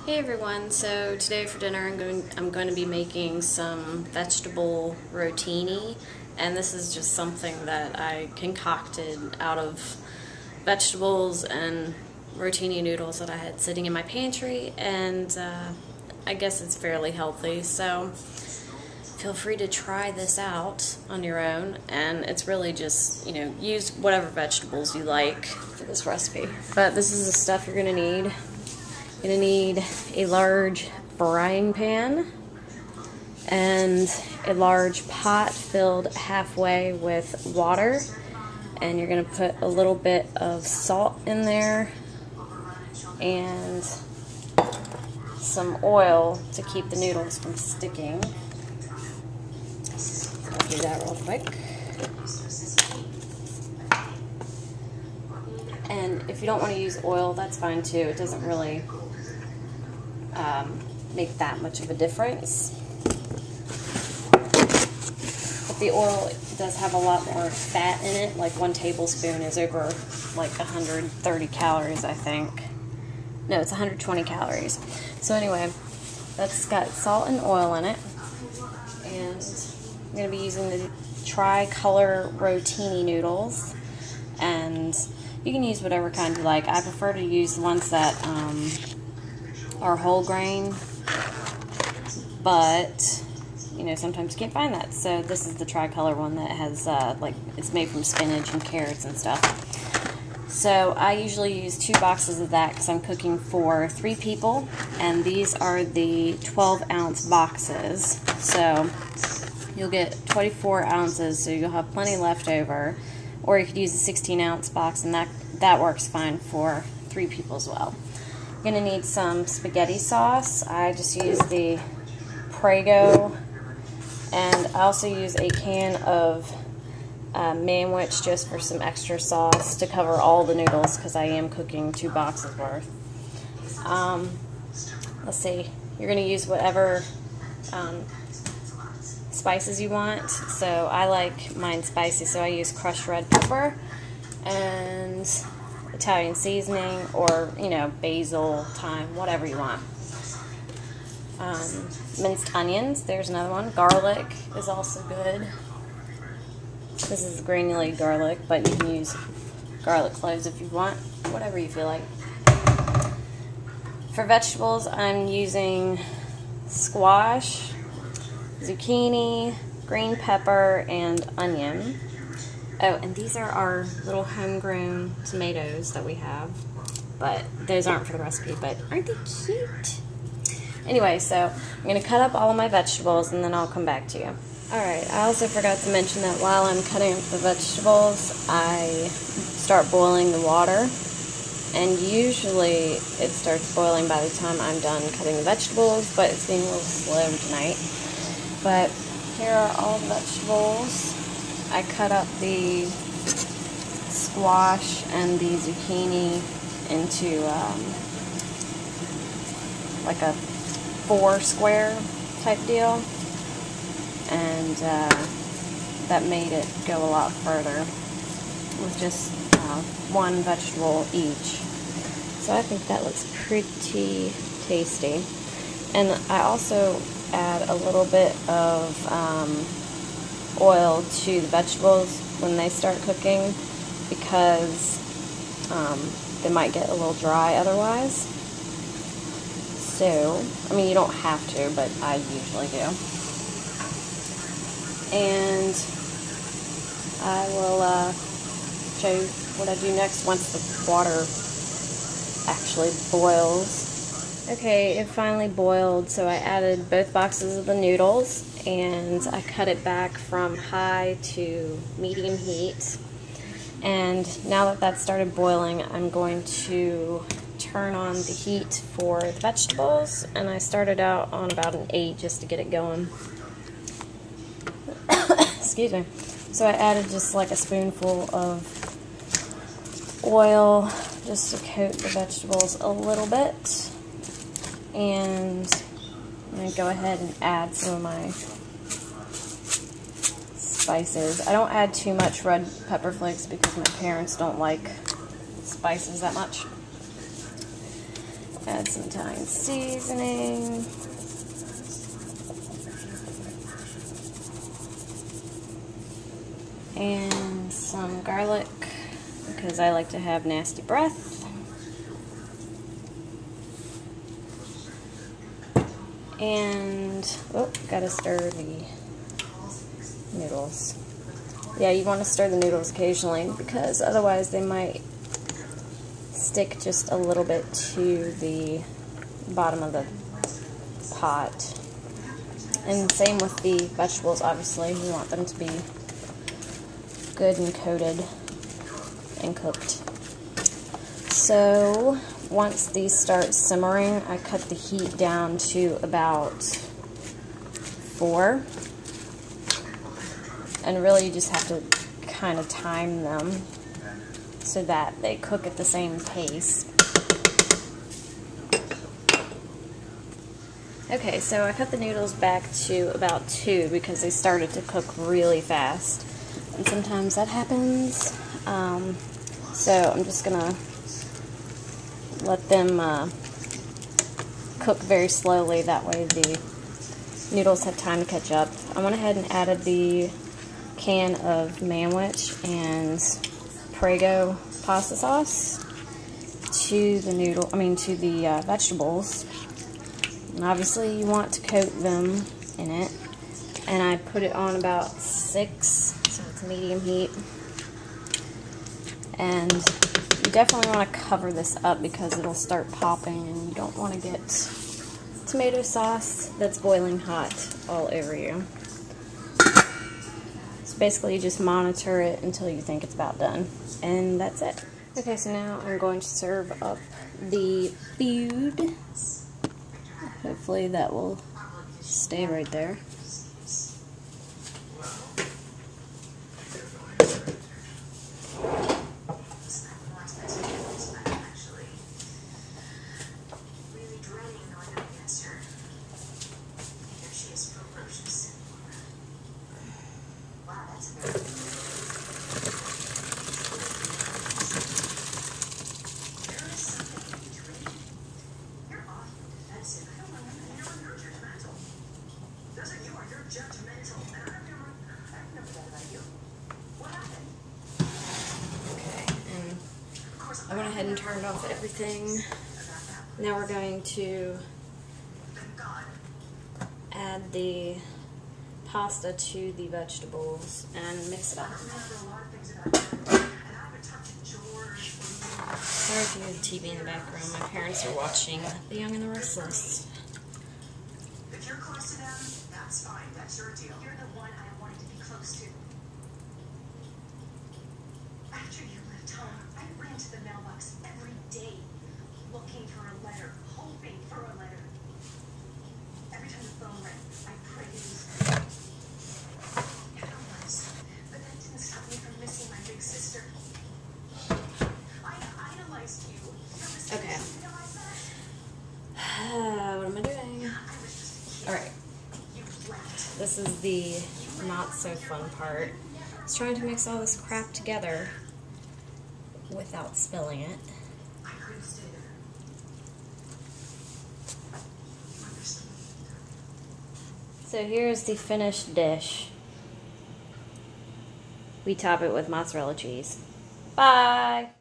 Hey everyone, so today for dinner I'm going to be making some vegetable rotini, and this is just something that I concocted out of vegetables and rotini noodles that I had sitting in my pantry, and I guess it's fairly healthy, so feel free to try this out on your own. And it's really just, use whatever vegetables you like for this recipe. But this is the stuff you're going to need. You're going to need a large frying pan and a large pot filled halfway with water, and you're going to put a little bit of salt in there and some oil to keep the noodles from sticking. I'll do that real quick. And if you don't want to use oil, that's fine too. It doesn't really make that much of a difference. But the oil does have a lot more fat in it. Like 1 tablespoon is over like 130 calories, I think. No, it's 120 calories. So anyway, that's got salt and oil in it. And I'm going to be using the tri-color rotini noodles. And you can use whatever kind you like. I prefer to use the ones that are whole grain, but sometimes you can't find that. So this is the tricolor one that has it's made from spinach and carrots and stuff. So I usually use 2 boxes of that because I'm cooking for 3 people, and these are the 12-ounce boxes. So you'll get 24 ounces, so you'll have plenty left over. Or you could use a 16-ounce box, and that works fine for 3 people as well. You're going to need some spaghetti sauce. I just use the Prego, and I also use a can of Manwich just for some extra sauce to cover all the noodles because I am cooking 2 boxes worth. Let's see. You're going to use whatever spices you want. So I like mine spicy, so I use crushed red pepper and Italian seasoning, or basil, thyme, whatever you want. Minced onions, there's another one. Garlic is also good. This is granulated garlic, but you can use garlic cloves if you want, whatever you feel like. For vegetables, I'm using squash, zucchini, green pepper, and onion. Oh, and these are our little homegrown tomatoes that we have, but those aren't for the recipe, but aren't they cute? Anyway, so I'm going to cut up all of my vegetables, and then I'll come back to you. Alright, I also forgot to mention that while I'm cutting up the vegetables, I start boiling the water, and usually it starts boiling by the time I'm done cutting the vegetables, but it's being a little slow tonight. But here are all the vegetables. I cut up the squash and the zucchini into like a 4 square type deal, and that made it go a lot further with just 1 vegetable each. So I think that looks pretty tasty. And I also add a little bit of oil to the vegetables when they start cooking, because they might get a little dry otherwise. So, I mean, you don't have to, but I usually do. And I will show you what I do next once the water actually boils. Okay, it finally boiled, so I added both boxes of the noodles, and I cut it back from high to medium heat. And now that that's started boiling, I'm going to turn on the heat for the vegetables, and I started out on about an 8 just to get it going. Excuse me. So I added just like a spoonful of oil just to coat the vegetables a little bit. And I'm going to go ahead and add some of my spices. I don't add too much red pepper flakes because my parents don't like spices that much. Add some Italian seasoning. And some garlic, because I like to have nasty breath. And, oh, gotta stir the noodles. Yeah, you want to stir the noodles occasionally because otherwise they might stick just a little bit to the bottom of the pot. And same with the vegetables, obviously. You want them to be good and coated and cooked. So once these start simmering, I cut the heat down to about 4. And really you just have to kind of time them so that they cook at the same pace. Okay, so I cut the noodles back to about 2 because they started to cook really fast. And sometimes that happens. So I'm just gonna let them cook very slowly. That way the noodles have time to catch up. I went ahead and added the can of manwich and Prego pasta sauce to the vegetables. And obviously you want to coat them in it. And I put it on about 6, so it's medium heat. And you definitely want to cover this up because it'll start popping and you don't want to get tomato sauce that's boiling hot all over you. So basically you just monitor it until you think it's about done. And that's it. Okay, so now I'm going to serve up the food. Hopefully that will stay right there. I went ahead and turned off everything. Now we're going to add the pasta to the vegetables and mix it up. Sorry if you hear the TV in the background. My parents are watching The Young and the Restless. If you're close to them, that's fine. That's your deal. You're the one I wanted to be close to. After you left home, I ran to the mailbox every day, looking for a letter, hoping for a letter. Every time the phone rang, I prayed it was there. Yeah, it was. But that didn't stop me from missing my big sister. I idolized you. Okay. What am I doing? Alright. This is the not so fun part. I was trying to mix all this crap together without spilling it. So here's the finished dish. We top it with mozzarella cheese. Bye!